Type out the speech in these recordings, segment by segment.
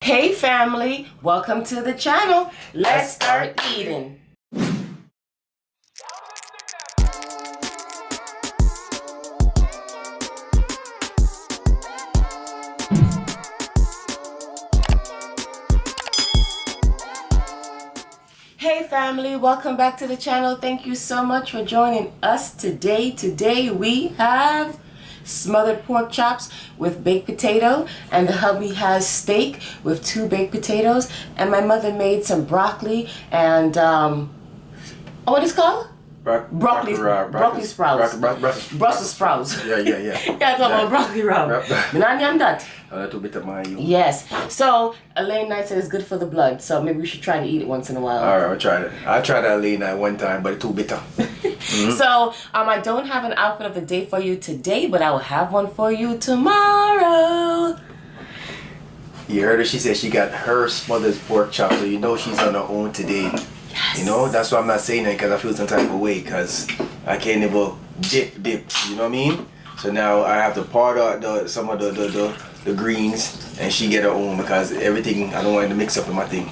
Hey family, welcome to the channel. Let's start eating. Hey family, welcome back to the channel. Thank you so much for joining us today. Today we have smothered pork chops with baked potato, and the hubby has steak with 2 baked potatoes, and my mother made some broccoli and what is it called? Broccoli sprouts. Brussels sprouts. Yeah. Yeah, talk about broccoli round. that. A little bit of my Yes. So Elaine Knight said it's good for the blood, so maybe we should try to eat it once in a while. Alright, I'll try it. I tried that late night one time, but it's too bitter. So I don't have an outfit of the day for you today, but I will have one for you tomorrow. You heard her, she said she got her smothered pork chop, so you know she's on her own today. Yes. You know, that's why I'm not saying it, because I feel some type of way, because I can't even dip, you know what I mean? So now I have to part out some of the greens, and she get her own, because everything, I don't want to mix up with my thing.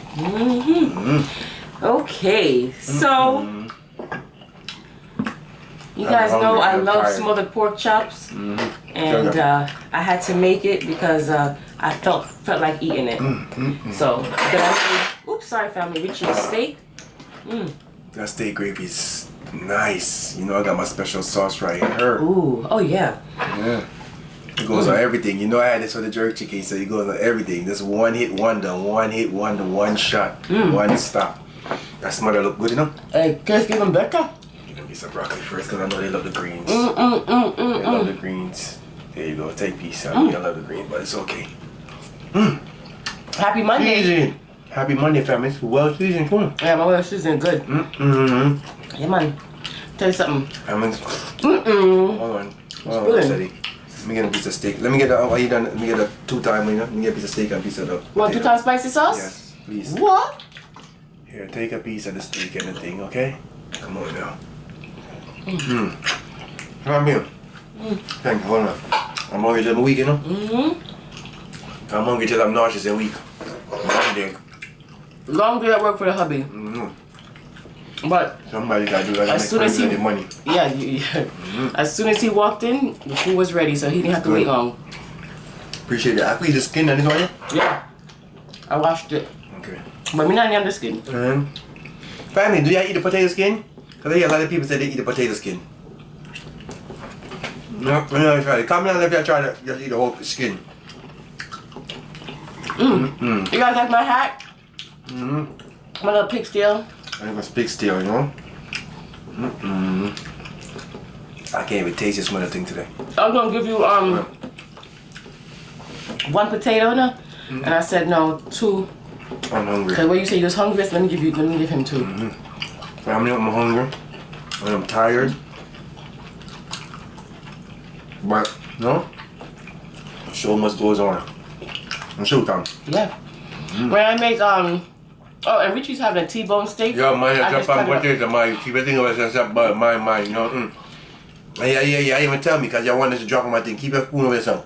Okay, so you guys know I love smothered pork chops, and I had to make it because I felt like eating it. So then I made, oops, sorry family, Richie's steak. That steak gravy is nice. You know, I got my special sauce right here. Ooh, oh yeah. Yeah. It goes on everything. You know, I had this for the jerk chicken, so it goes on everything. This one hit wonder, one shot, one stop. That smother look good, you know? Hey, just give them better. You're gonna get some broccoli first, because I know they love the greens. They love the greens. There you go, take a piece. I mean, I love the greens, but it's okay. Happy Monday. Easy. Happy Monday, family. It's well seasoned, too. Yeah, my well seasoned good. Yeah, man. Tell you something. Hold on. Hold on, steady. Let me get a piece of steak. Let me get are you done? Let me get a 2-time, you know? Let me get a piece of steak and a piece of the Want 2-time spicy sauce? Yes, please. What? Here, take a piece of the steak and the thing, okay? Come on now. Come here. Thank you, hold on. I'm hungry till I'm weak, you know? I'm hungry till I'm nauseous and weak. Long day. Long day at work for the hubby. But somebody gotta do that. As soon as he, the money. Yeah, as soon as he walked in, the food was ready, so he didn't have to wait long. Appreciate that. I cleaned the skin and this one. Yeah, I washed it. Okay. But me not on the skin. Family, do y'all eat the potato skin? Because I hear a lot of people say they eat the potato skin. No, I'm not try it. Comment down if y'all try to just eat the whole skin. You guys like my hat? My little pig tail. I think it's pig tail, you know? I can't even taste this smothered thing today. I was gonna give you 1 potato, no? And I said no, 2. I'm hungry. Cause when you say you was hungry, let me give him 2. Family, I'm hungry. And I'm tired. But no, show must goes on. And show time. Yeah. When I make oh, and Richie's having a T-bone steak. Yeah, man, jump on potato, man. Keep everything over yourself, but my, you know. Yeah, even tell me, because y'all wanted to drop on my thing. Keep your spoon over yourself.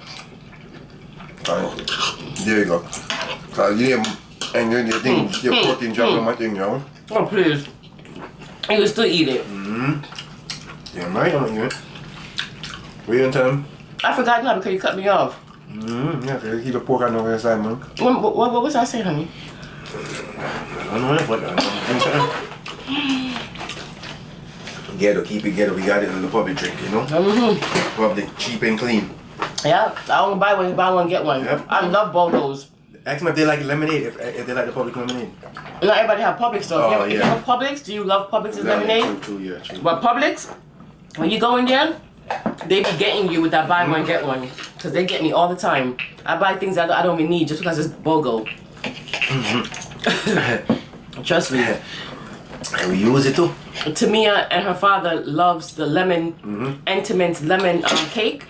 There you go. Cause you didn't, and your thing, your protein drop on my thing, you know. Oh, please. You can still eat it. Yeah, right, I'm eating it. What you tell him? I forgot now because you cut me off. Yeah, cause you keep the pork on over your side, man. What was I saying, honey? I don't know what ghetto, keep it ghetto. We got it in the public drink, you know? Public, cheap and clean. Yeah, I only buy one, get one. Yep. I love Bolos. Ask them if they like lemonade, if they like the public lemonade. Not everybody have Publix though. Oh, if you have Publix, do you love Publix's lemonade? True. But Publix, when you go in there, they be getting you with that buy one, get one. Because they get me all the time. I buy things that I don't even need just because it's BOGO. Trust me. And we use it too. Tamia and her father loves the lemon, Entenmann's lemon cake.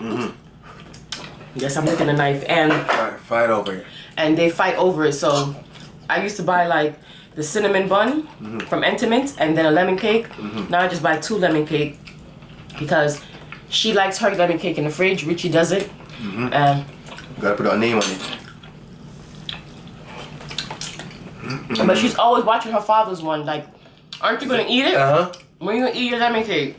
Yes, I'm licking a knife. And fight over it. And they fight over it. So I used to buy like the cinnamon bun from Entenmann's and then a lemon cake. Now I just buy 2 lemon cake because she likes her lemon cake in the fridge. Richie doesn't. Gotta put our name on it. But she's always watching her father's one. Like, aren't you gonna eat it? When you gonna eat your lemon cake?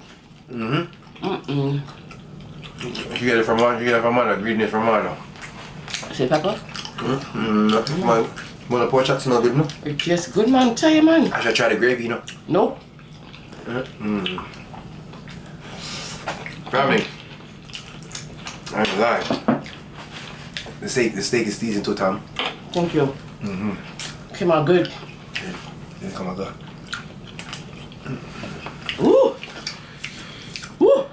She get it from one. She get it from one. Ingredients from one. Say pepper? Well, the pork chop smell good, no? It's just good, man. Tell you, man. I should try the gravy, you know? Nope. Probably. I ain't gonna lie. The steak is seasoned to Tom. Thank you. Came out good. Yeah, come on, God. Ooh. Ooh.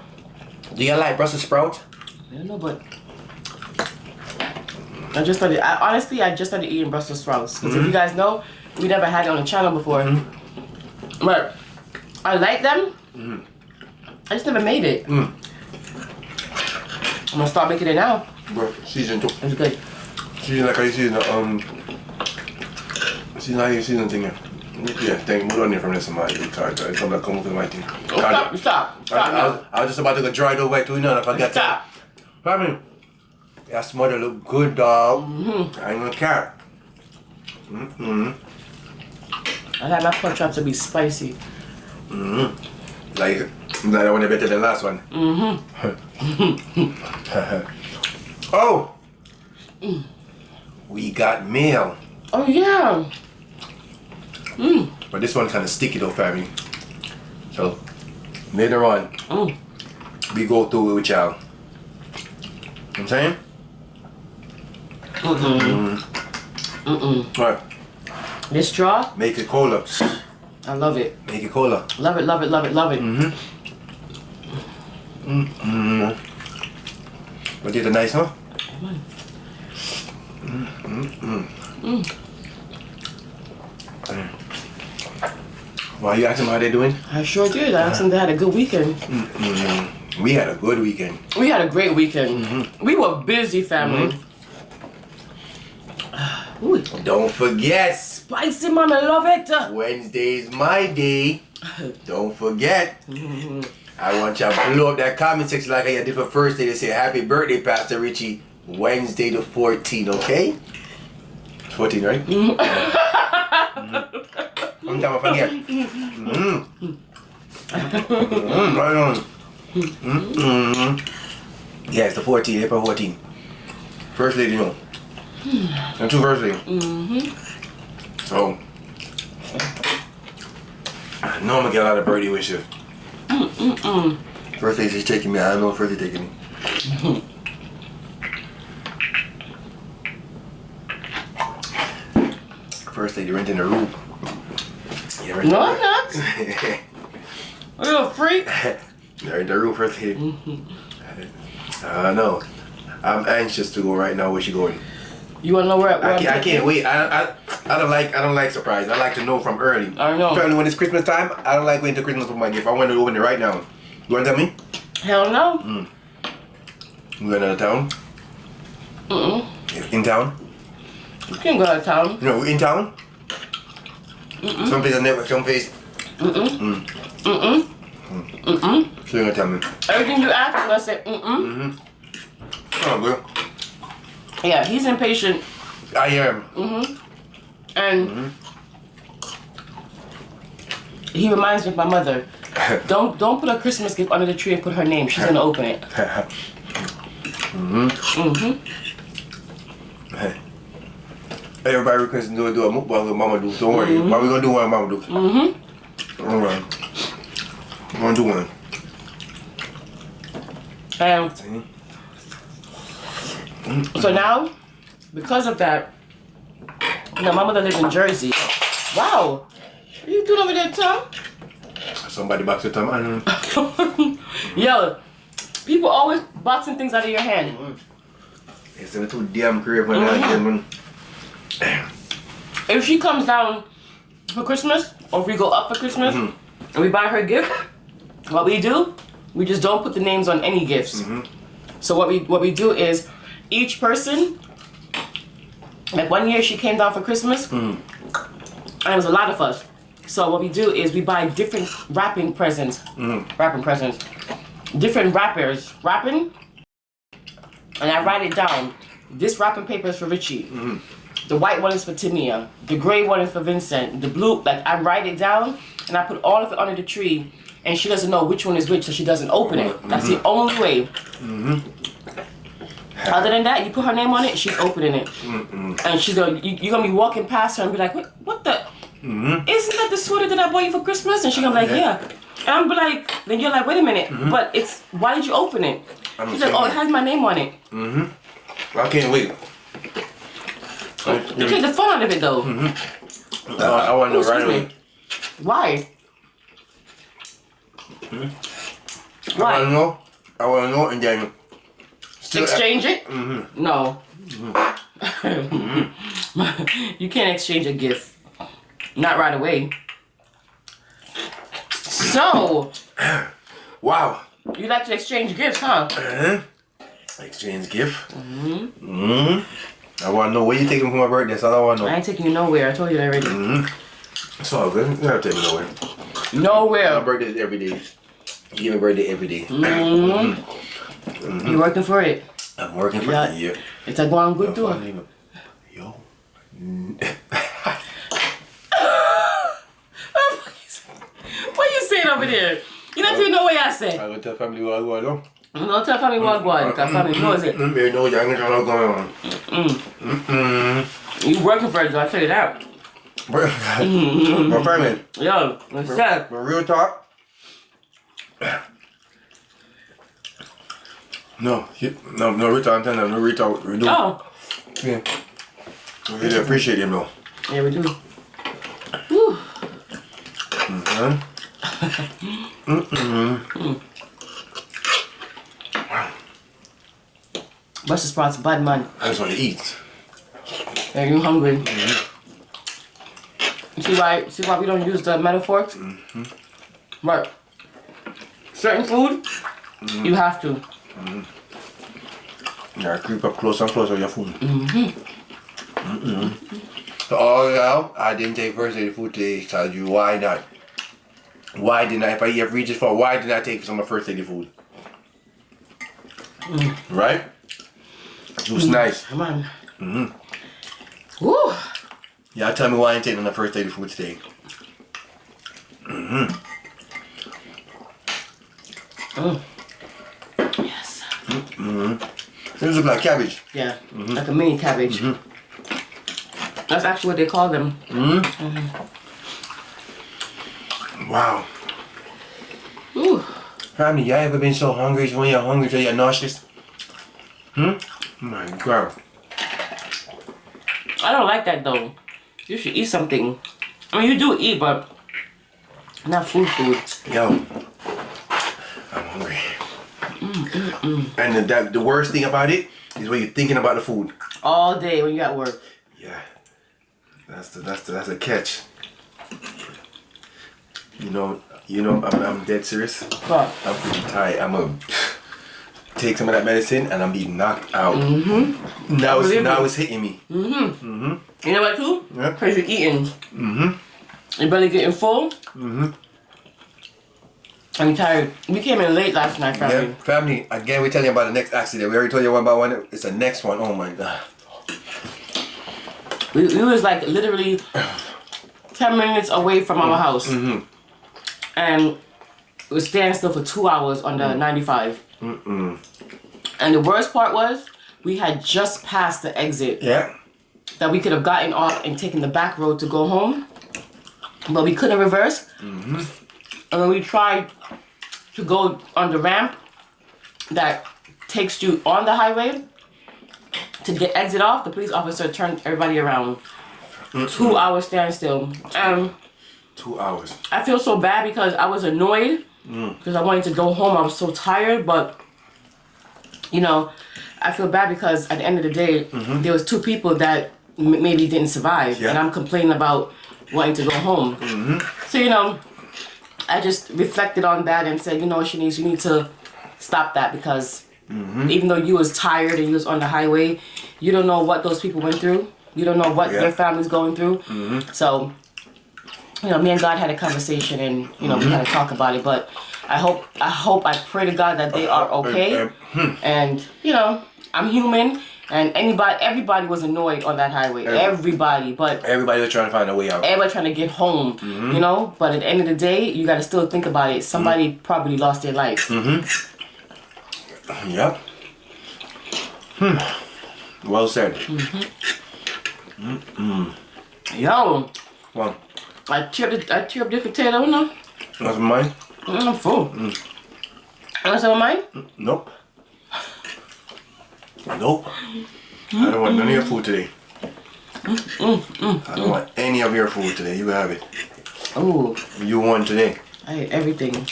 Do you like Brussels sprouts? I don't know, but I just started. Honestly, I just started eating Brussels sprouts. Because if you guys know, we never had it on the channel before. But I like them. I just never made it. I'm gonna start making it now. Bro, season too. It's good. Season like I season season how you season thing. Yeah, thank you. Move on here from this somebody. It's come back with my thing. Stop now. I was just about to go dry the way to I forgot. Stop. Probably. That smother look good, dog. I ain't gonna care. I like my pork chops to be spicy. Like that one better than last one. Oh! We got mail. Oh yeah. But this one kind of sticky though, family. So later on, we go through it with y'all. You know what I'm saying? Alright. This straw, Make it cola. I love it. Make it cola. Love it, love it, love it, love it. But it's nice, huh? Why you asking them how they doing? I sure did. I asked them they had a good weekend. We had a good weekend. We had a great weekend. We were busy, family. Ooh, Don't forget, spicy, mom, I love it. Wednesday's my day. Don't forget. I want y'all to blow up that comment section like I did for first day to say happy birthday, Pastor Richie. Wednesday the 14th, okay? 14, right? One time I forget. Right on. Yeah, it's the 14th, April 14th. First lady, you know. And two first lady. So, I know I'm gonna get a lot of birthday wishes. First lady's taking me. I don't know if first lady's taking me. First lady renting a room. Yeah, No, I'm not. Are you a freak? They're in the room, first lady. No. I'm anxious to go right now. Where she going? You wanna know where I can't wait. I don't like surprise. I like to know from early. I know. Especially when it's Christmas time. I don't like waiting till Christmas for my gift. I want to open it right now. You want to tell me? Hell no. You going out of town? In town? You can go out of town. No, in town? Some place I never, some place. So you're gonna tell me? Everything you ask, I'm gonna say Oh, good. Yeah, he's impatient. I am. And he reminds me of my mother. Don't put a Christmas gift under the tree and put her name. She's gonna open it. Everybody requesting to do a mukbang with Mama do. Don't worry. What we gonna do one Mama do? Alright. We're gonna do one. So now, because of that, my mother lives in Jersey. Wow. What are you doing over there, Tom? Somebody box your time. I don't know. Yo, people always boxing things out of your hand. It's a little damn crave when I get one. If she comes down for Christmas, or if we go up for Christmas, and we buy her a gift, what we do, we just don't put the names on any gifts. So what we do is, each person, like one year she came down for Christmas, and it was a lot of us. So what we do is we buy different wrapping presents, different wrappers, and I write it down. This wrapping paper is for Richie. The white one is for Tania. The gray one is for Vincent. The blue, like I write it down and I put all of it under the tree, and she doesn't know which one is which, so she doesn't open it. That's the only way. Other than that, you put her name on it, she's opening it. And she's gonna, you're gonna be walking past her and be like, what the? Isn't that the sweater that I bought you for Christmas? And she's gonna be like, yeah. And I'm be like, then you're like, wait a minute, but it's, why did you open it? She's like, oh, it has my name on it. I can't wait. You take the fun out of it though. I want to know right away. Why? Why? I want to know, and then exchange it? No. You can't exchange a gift. Not right away. So. Wow. You like to exchange gifts, huh? Exchange gift. I want to know where you taking me for my birthday. That's all I want to know. I ain't taking you nowhere. I told you that already. It's all good. You don't have to take me nowhere. Nowhere. My birthday is every day. You give me a birthday every day. You working for it? I'm working for it. Yeah. It's a going good too. Yo. What you saying over there? You don't even know what I said. I go tell family what I go on. Don't tell family what I go because family knows it. They know y'all ain't going on. You working for it, so I tell you that. My family. Yo, what's up? My real talk. No, real talk. I'm telling them, no real talk. We do. Oh. Yeah. We really appreciate him though. Yeah, we do. Woo. Brussels sprouts, bad man. I just want to eat. Are you hungry? See why we don't use the metal forks? But certain food, you have to. Yeah, creep up closer and closer with your food. Oh yeah, I didn't take first aid food today. Told you why not? Why didn't I? If I ever reach this far, why didn't I take some of my first aid food? Right? It was nice. Come on. Woo. Yeah, tell me why I ain't taking the first aid food today. Yes. These look like cabbage. Yeah, like a mini cabbage. That's actually what they call them. Wow. Ooh. Family, y'all ever been so hungry when you're hungry till you're nauseous? Oh my God. I don't like that though. You should eat something. I mean, you do eat, but not food. Yo, I'm hungry. And the worst thing about it is when you're thinking about the food. All day when you at work. Yeah, that's a catch. You know, I'm dead serious. What? I'm pretty tired. I'm gonna take some of that medicine and I'm being knocked out. Now it's hitting me. You know what too? Yeah. Because you're eating. Your belly getting full. I'm tired. We came in late last night, family. Yeah, family. Again, we're telling you about the next accident. We already told you one by one. It's the next one. Oh my God. We was like literally 10 minutes away from our house. And we was standing still for 2 hours on the 95. And the worst part was, we had just passed the exit. Yeah. That we could have gotten off and taken the back road to go home. But we couldn't reverse. And when we tried to go on the ramp that takes you on the highway to get exit off, the police officer turned everybody around. 2 hours standstill. 2 hours. I feel so bad because I was annoyed because I wanted to go home. I was so tired, but you know, I feel bad because at the end of the day, there was 2 people that maybe didn't survive, and I'm complaining about wanting to go home. So you know, I just reflected on that and said, you know, Shanice, you need to stop that because even though you was tired and you was on the highway, you don't know what those people went through. You don't know what their family's going through. So, you know, me and God had a conversation and, you know, we had to talk about it. But I pray to God that they are okay. And, you know, I'm human And everybody was annoyed on that highway. Everybody, but everybody was trying to find a way out. Everybody trying to get home, you know. But at the end of the day, you got to still think about it. Somebody probably lost their life. Yep. Well said. Yo. Well, I tear up this potato, no? that's mine. I'm full. You want some of mine? Nope. Nope. I don't want none of your food today. I don't want any of your food today. You have it. Ooh. You won today. I ate everything.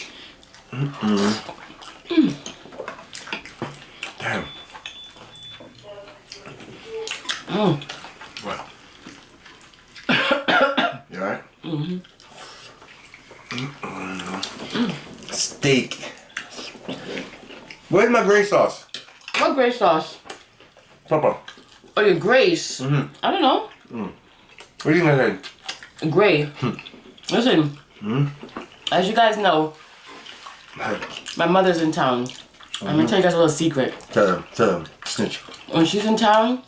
Damn. Well. You alright? Steak. Where's my gray sauce? What gray sauce? Papa. Oh, your grays. I don't know. What do you think I Gray. Listen. As you guys know, my mother's in town. I'm gonna tell you guys a little secret. Tell them. Snitch. When she's in town,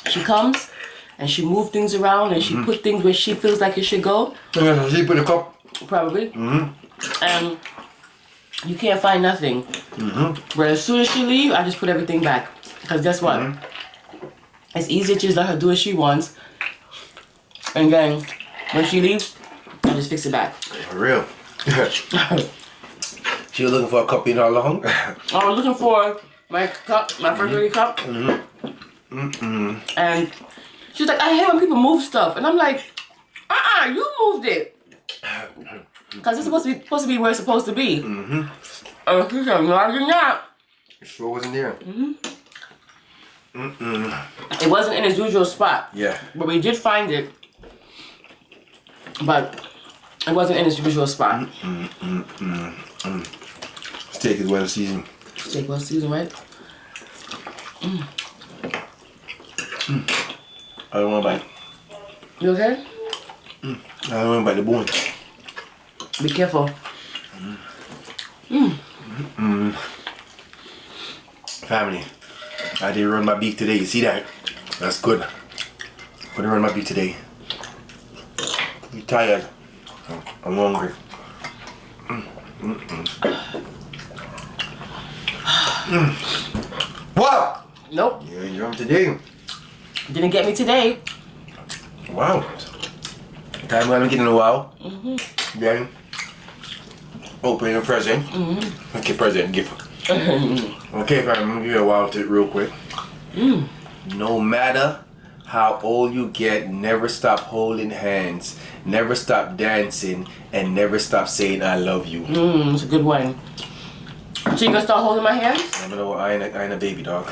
she comes and she moves things around and she put things where she feels like it should go. She put a cup. Probably. And you can't find nothing. But as soon as she leaves, I just put everything back. Because guess what? It's easier to just let her do what she wants. And then when she leaves, I just fix it back. For real. She was looking for a cup in all along. I was looking for my cup, my first lady cup. And she's like, I hate when people move stuff. And I'm like, you moved it. Because it's supposed to be where it's supposed to be. And she said, no, I did not. It sure wasn't there. It wasn't in its usual spot. Yeah. But we did find it. But it wasn't in its usual spot. Steak is well seasoned. Steak well seasoned, right? I don't want to bite. You okay? I don't want to bite the bone. Be careful. Family, I did run my beak today. You see that? That's good. I didn't run my beak today. I'm tired. I'm hungry. What? Nope. Yeah, you're on today. Didn't get me today. Wow. Time we haven't get in a while. Then opening a present. Okay, present, gift. Okay, fam, I'm gonna give you a while to real quick. No matter how old you get, never stop holding hands, never stop dancing, and never stop saying I love you. It's a good one. So you gonna start holding my hand? I ain't a baby dog.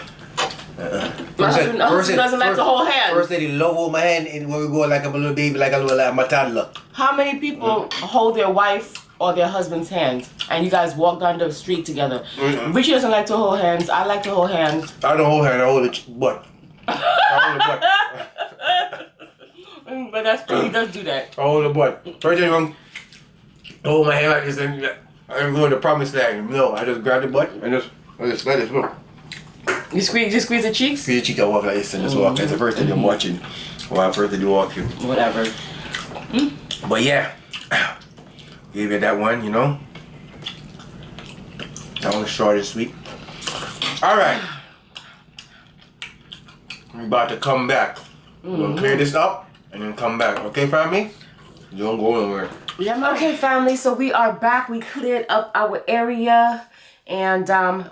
Person doesn't like to hold hands. First lady love hold my hand and when we go like a little baby, like my toddler. How many people hold their wife or their husband's hands and you guys walk down the street together? Richie doesn't like to hold hands. I like to hold hands. I don't hold hands, I hold the butt. I hold the butt. But that's true, he does do that. I hold the butt. First thing I'm hold my hand like this and I'm going to promise land. No, I just grab the butt and just let it go. You squeeze the cheeks? Squeeze the cheek, I walk like this and just walk. That's the first thing I'm watching. Well, first thing you walking. Whatever. But yeah, gave you that one, you know. That one was short and sweet. Alright. We're about to come back. We're gonna clear this up and then come back. Okay, family? You don't go nowhere. Yeah, okay, family, so we are back. We cleared up our area. And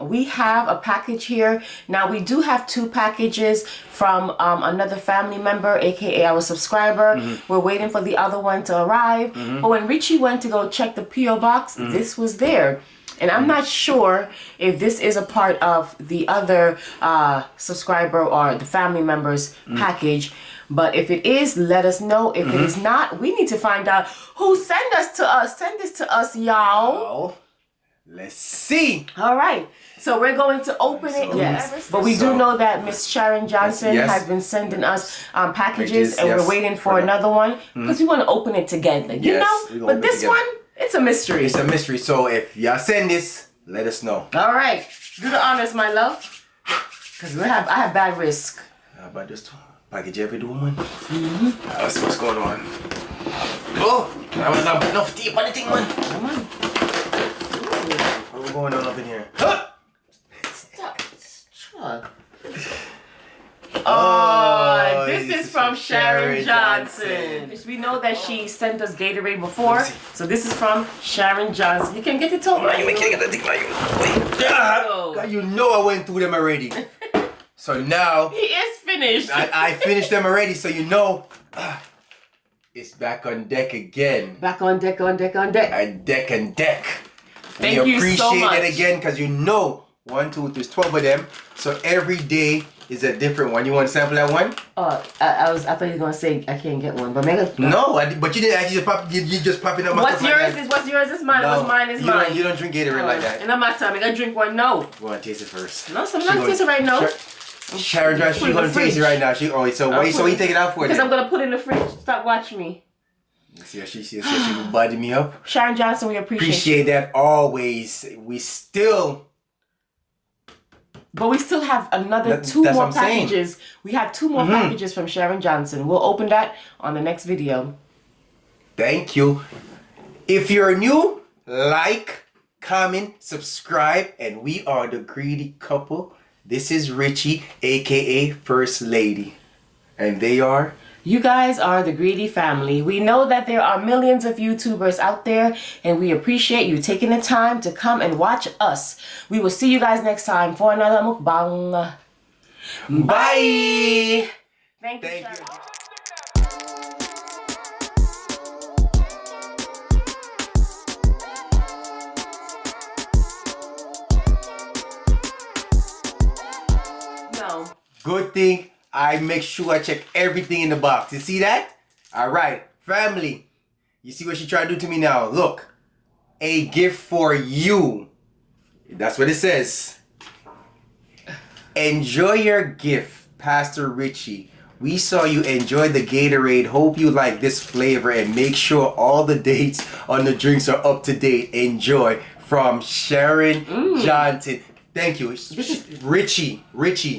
we have a package here. Now we do have 2 packages from another family member, aka our subscriber. We're waiting for the other one to arrive. But when Richie went to go check the P.O. box, this was there. And I'm not sure if this is a part of the other subscriber or the family member's package. But if it is, let us know. If it is not, we need to find out who sent us to us. Send this to us, y'all. Let's see. All right. So we're going to open it. Yes. But we do know that Miss Sharon Johnson has been sending us packages and we're waiting for another one because we want to open it together. You know? But this one, it's a mystery. It's a mystery. So if y'all send this, let us know. All right. Do the honors, my love. Because I have bad risk. How about this package every woman? Let's see what's going on. Oh, I was not putting enough tape on the thing, man. Come on. What's going on up in here? Huh? Stop. Oh, this is from Sharon Johnson. We know that she sent us Gatorade before, so this is from Sharon Johnson. You can get it told. You can't get that thing, man. God, you know I went through them already. So now he is finished. I finished them already, so you know it's back on deck again. Back on deck, on deck, on deck. Deck and deck. Thank you so much. We appreciate it again because you know 1, 2, 3, 12 of them. So every day is a different one. You want to sample that one? I thought you were gonna say I can't get one, but maybe. No, but you didn't actually just pop. You just popping up my What's stuff yours like that. is what's yours is mine. No, What's mine is mine. You don't drink Gatorade like that. And I'm not telling me I drink one. No. You want to taste it first? No, so I'm not tasting right now. Sharon Johnson, she's gonna taste it right now. So why you take it out for? Because I'm gonna put it in the fridge. Stop watching me. See how she budding me up. Sharon Johnson, we Appreciate that always. But we still have another two more packages. We have 2 more packages from Sharon Johnson. We'll open that on the next video. Thank you. If you're new, like, comment, subscribe, and we are the Greedy Couple. This is Richie, aka First Lady. And they are... You guys are the Greedy family. We know that there are millions of YouTubers out there, and we appreciate you taking the time to come and watch us. We will see you guys next time for another mukbang. Bye! Thank you. No. Good thing I make sure I check everything in the box. You see that? Alright, family. You see what she tried to do to me now? Look. A gift for you. That's what it says. Enjoy your gift, Pastor Richie. We saw you enjoy the Gatorade. Hope you like this flavor and make sure all the dates on the drinks are up to date. Enjoy. From Sharon Johnson. Thank you. Richie.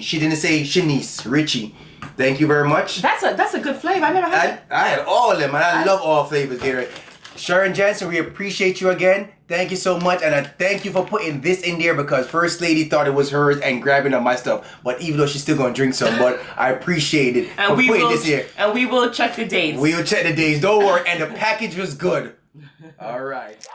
She didn't say Shanice. Richie. Thank you very much. That's a good flavor. I never had it. I had all of them, and I love all flavors, Gatorade. Sharon Johnson, we appreciate you again. Thank you so much, and I thank you for putting this in there because First Lady thought it was hers and grabbing up my stuff. But even though she's still gonna drink some, but I appreciate it and for we putting will, this here. And we will check the dates. We will check the dates. Don't worry, and the package was good. All right.